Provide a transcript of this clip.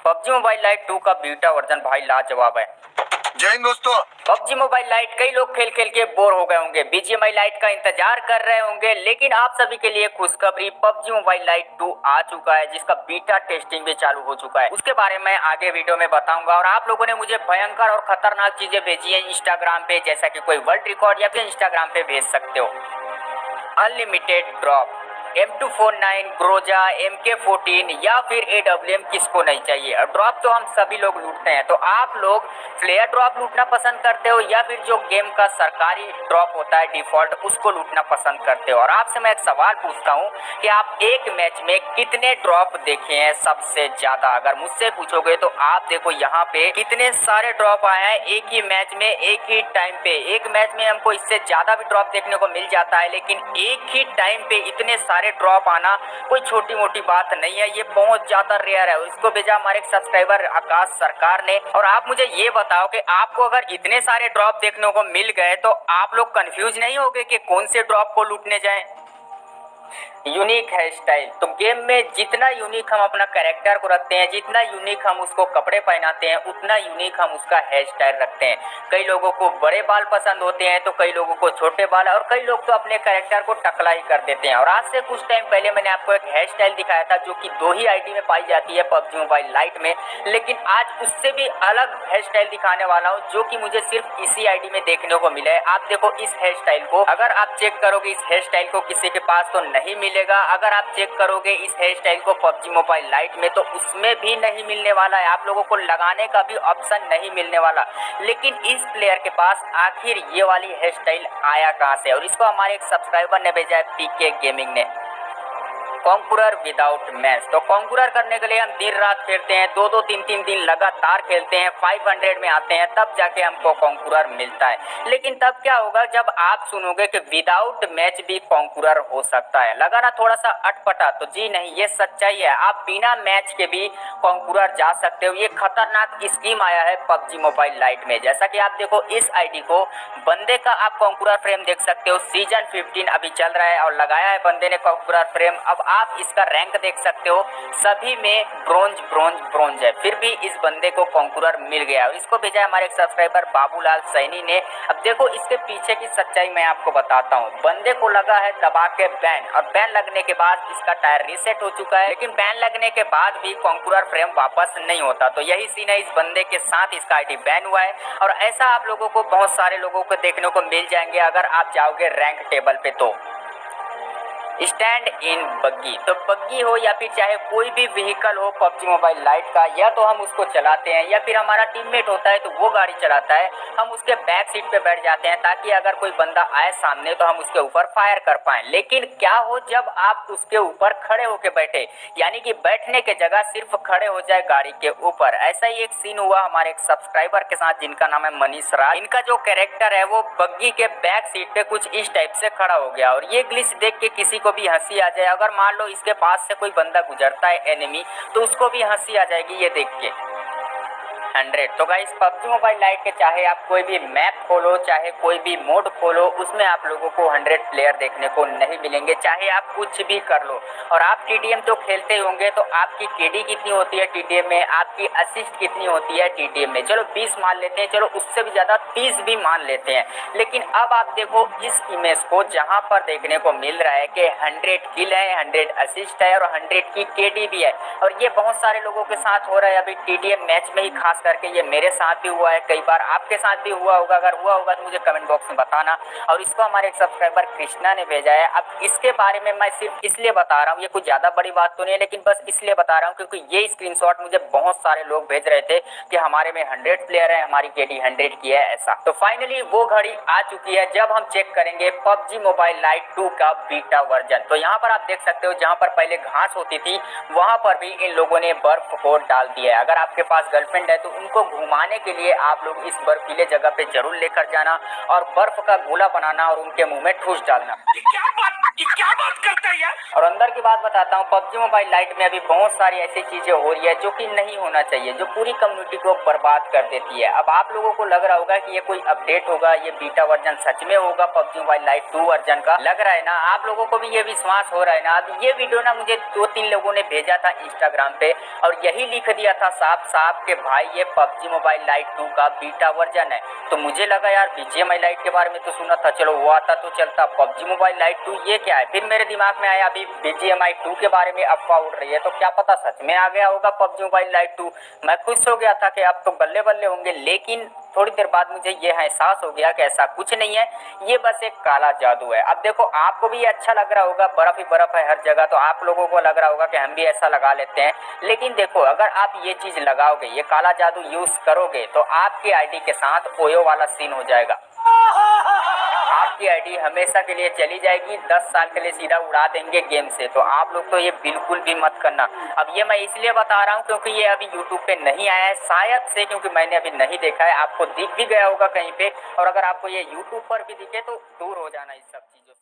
PUBG mobile light 2 का beta version भाई लाजवाब है। जय हिंद दोस्तों। पबजी मोबाइल लाइट कई लोग खेल खेल के बोर हो गए होंगे, बीजीएमआई लाइट का इंतजार कर रहे होंगे, लेकिन आप सभी के लिए खुशखबरी, पबजी मोबाइल लाइट 2 आ चुका है, जिसका बीटा टेस्टिंग भी चालू हो चुका है। उसके बारे में आगे वीडियो में बताऊंगा। और आप लोगों ने मुझे भयंकर और खतरनाक चीजें भेजी है इंस्टाग्राम पे, जैसा कि कोई वर्ल्ड रिकॉर्ड, या फिर इंस्टाग्राम पे भेज सकते हो। Unlimited drop, M249, Groza, MK14 या फिर AWM किसको नहीं चाहिए। और ड्रॉप तो हम सभी लोग लूटते हैं, तो आप लोग फ्लेयर ड्रॉप लूटना पसंद करते हो या फिर जो गेम का सरकारी ड्रॉप होता है डिफॉल्ट, उसको लूटना पसंद करते हो। और आपसे मैं एक सवाल पूछता हूं कि आप एक मैच में कितने ड्रॉप देखे हैं सबसे ज्यादा। अगर मुझसे पूछोगे तो आप देखो यहाँ पे कितने सारे ड्रॉप आए हैं एक ही मैच में, एक ही टाइम पे। एक मैच में हमको इससे ज्यादा भी ड्रॉप देखने को मिल जाता है, लेकिन एक ही टाइम पे इतने सारे ड्रॉप आना कोई छोटी मोटी बात नहीं है, ये बहुत ज्यादा रेयर है। इसको भेजा हमारे एक सब्सक्राइबर आकाश सरकार ने। और आप मुझे ये बताओ कि आपको अगर इतने सारे ड्रॉप देखने को मिल गए तो आप लोग कंफ्यूज नहीं होगे कि कौन से ड्रॉप को लूटने जाएं। यूनिक हेयर स्टाइल, तो गेम में जितना यूनिक हम अपना कैरेक्टर को रखते हैं, जितना यूनिक हम उसको कपड़े पहनाते हैं, उतना यूनिक हम उसका हेयर स्टाइल रखते हैं। कई लोगों को बड़े बाल पसंद होते हैं तो कई लोगों को छोटे बाल, और कई लोग तो अपने कैरेक्टर को टकला ही कर देते हैं। और आज से कुछ टाइम पहले मैंने आपको एक हेयर स्टाइल दिखाया था जो कि 2 ही आईडी में पाई जाती है, पबजी मोबाइल लाइट में, लेकिन आज उससे भी अलग हेयर स्टाइल दिखाने वाला हूँ जो कि मुझे सिर्फ इसी आईडी में देखने को मिला है। आप देखो इस हेयर स्टाइल को, अगर आप चेक करोगे इस हेयर स्टाइल को किसी के पास तो नहीं मिलेगा। अगर आप चेक करोगे इस हेयर स्टाइल को पबजी मोबाइल लाइट में तो उसमें भी नहीं मिलने वाला है, आप लोगों को लगाने का भी ऑप्शन नहीं मिलने वाला। लेकिन इस प्लेयर के पास आखिर ये वाली हेयर स्टाइल आया कहां से, और इसको हमारे एक सब्सक्राइबर ने भेजा है, पीके गेमिंग ने। कॉन्कुरर विदाउट मैच, तो कॉन्कुरर करने के लिए हम दिन रात खेलते हैं, 2-2 3-3 दिन लगातार खेलते हैं, 500 में आते हैं, तब जाके हमको कॉन्कुरर मिलता है। लेकिन तब क्या होगा जब आप सुनोगे कि विदाउट मैच भी कॉन्कुरर हो सकता है। लगा ना थोड़ा सा अटपटा, तो जी नहीं, ये सच्चाई है, आप बिना मैच के भी कॉन्कुरर जा सकते हो। ये खतरनाक स्कीम आया है पबजी मोबाइल लाइट में। जैसा कि आप देखो इस आईडी को, बंदे का आप कॉन्कुरर फ्रेम देख सकते हो, सीजन 15 अभी चल रहा है और लगाया है बंदे ने कॉन्कुरर फ्रेम। अब आप इसका रैंक देख सकते हो, सभी में ब्रोंज ब्रोंज ब्रोंज है, फिर भी इस बंदे को कॉन्कुरर मिल गया। और इसको भेजा है हमारे एक सब्सक्राइबर बाबूलाल सैनी ने। अब देखो इसके पीछे की सच्चाई मैं आपको बताता हूँ। बंदे को लगा है दबा के बैन, और बैन लगने के बाद इसका टायर रीसेट हो चुका है, लेकिन बैन लगने के बाद भी कॉन्कुरर फ्रेम वापस नहीं होता। तो यही सीन है, इस बंदे के साथ इसका आईडी बैन हुआ है। और ऐसा आप लोगों को बहुत सारे लोगों को देखने को मिल जाएंगे अगर आप जाओगे रैंक टेबल पे। तो स्टैंड इन बग्गी, तो बग्गी हो या फिर चाहे कोई भी व्हीकल हो पबजी मोबाइल लाइट का, या तो हम उसको चलाते हैं या फिर हमारा टीममेट होता है तो वो गाड़ी चलाता है, हम उसके बैक सीट पे बैठ जाते हैं ताकि अगर कोई बंदा आए सामने तो हम उसके ऊपर फायर कर पाएं। लेकिन क्या हो जब आप उसके ऊपर खड़े होके बैठे, यानी कि बैठने के जगह सिर्फ खड़े हो जाए गाड़ी के ऊपर। ऐसा ही एक सीन हुआ हमारे एक सब्सक्राइबर के साथ जिनका नाम है मनीष राज। इनका जो कैरेक्टर है वो बग्गी के बैक सीट पे कुछ इस टाइप से खड़ा हो गया, और ये ग्लिच देख के किसी को भी हंसी आ जाए। अगर मान लो इसके पास से कोई बंदा गुजरता है एनिमी, तो उसको भी हंसी आ जाएगी ये देख के। 100, तो गाइस पबजी मोबाइल लाइट के चाहे आप कोई भी मैप खोलो, चाहे कोई भी मोड खोलो, उसमें आप लोगों को 100 प्लेयर देखने को नहीं मिलेंगे, चाहे आप कुछ भी कर लो। और आप टीडीएम तो खेलते होंगे, तो आपकी केडी कितनी होती है टीडीएम में, आपकी असिस्ट कितनी होती है टीडीएम में, चलो 20 मान लेते हैं, चलो उससे भी ज़्यादा 30 भी मान लेते हैं। लेकिन अब आप देखो इस इमेज को, जहाँ पर देखने को मिल रहा है कि 100 किल है, 100 असिस्ट है और 100 की केडी भी है। और ये बहुत सारे लोगों के साथ हो रहा है अभी टीडीएम मैच में ही, खास करके ये मेरे साथ भी हुआ है, कई बार आपके साथ भी हुआ होगा। अगर हुआ होगा तो मुझे कमेंट बॉक्स में बताना। और इसको हमारे एक सब्सक्राइबर कृष्णा ने भेजा है। अब इसके बारे में मैं सिर्फ इसलिए बता रहा हूँ, ये कुछ ज़्यादा बड़ी बात तो नहीं है, लेकिन बस इसलिए बता रहा हूँ क्योंकि ये स्क्रीनशॉट मुझे बहुत सारे लोग भेज रहे थे कि हमारे में 100 प्लेयर है, हमारी केडी 100 की है ऐसा। तो फाइनली वो घड़ी आ चुकी है जब हम चेक करेंगे पबजी मोबाइल लाइट 2 का बीटा वर्जन। तो यहाँ पर आप देख सकते हो, जहाँ पर पहले घास होती थी वहाँ पर भी इन लोगों ने बर्फ को डाल दिया है। अगर आपके पास गर्लफ्रेंड है तो उनको घुमाने के लिए आप लोग इस बर्फीले जगह पे जरूर लेकर जाना और बर्फ का गोला बनाना और उनके मुंह में ठूस डालना। ये क्या बात करता है यार। और अंदर की बात बताता हूँ, पबजी मोबाइल लाइट में अभी बहुत सारी ऐसी चीजें हो रही है जो कि नहीं होना चाहिए, जो पूरी कम्युनिटी को बर्बाद कर देती है। अब आप लोगों को लग रहा होगा कि ये कोई अपडेट होगा, ये बीटा वर्जन सच में होगा पबजी मोबाइल लाइट 2 वर्जन का, लग रहा है ना आप लोगों को भी ये विश्वास हो रहा है ना। अब ये वीडियो ना मुझे 2-3 लोगों ने भेजा था इंस्टाग्राम पे और यही लिख दिया था साफ साफ के भाई ये पबजी मोबाइल लाइट 2 का बीटा वर्जन है। तो मुझे लगा यार बीजीएमआई लाइट के बारे में तो सुना था, चलो वो आता तो चलता, पबजी मोबाइल लाइट 2 ये क्या है। फिर मेरे दिमाग में आया अभी बीजीएमआई 2 के बारे में अफवाह उड़ रही है, तो क्या पता सच में आ गया होगा पबजी मोबाइल लाइट 2। मैं खुश हो गया था कि अब तो बल्ले बल्ले होंगे, लेकिन थोड़ी देर बाद मुझे ये एहसास हो गया कि ऐसा कुछ नहीं है, ये बस एक काला जादू है। अब देखो आपको भी ये अच्छा लग रहा होगा, बर्फ ही बर्फ है हर जगह, तो आप लोगों को लग रहा होगा कि हम भी ऐसा लगा लेते हैं। लेकिन देखो अगर आप ये चीज लगाओगे, ये काला जादू यूज करोगे, तो आपकी आईडी के साथ ओयो वाला सीन हो जाएगा। आपकी आईडी हमेशा के लिए चली जाएगी, 10 साल के लिए सीधा उड़ा देंगे गेम से। तो आप लोग तो ये बिल्कुल भी मत करना। अब ये मैं इसलिए बता रहा हूँ क्योंकि ये अभी यूट्यूब पे नहीं आया है शायद से, क्योंकि मैंने अभी नहीं देखा है। आपको दिख भी गया होगा कहीं पे, और अगर आपको ये यूट्यूब पर भी दिखे तो दूर हो जाना इस सब चीजों से।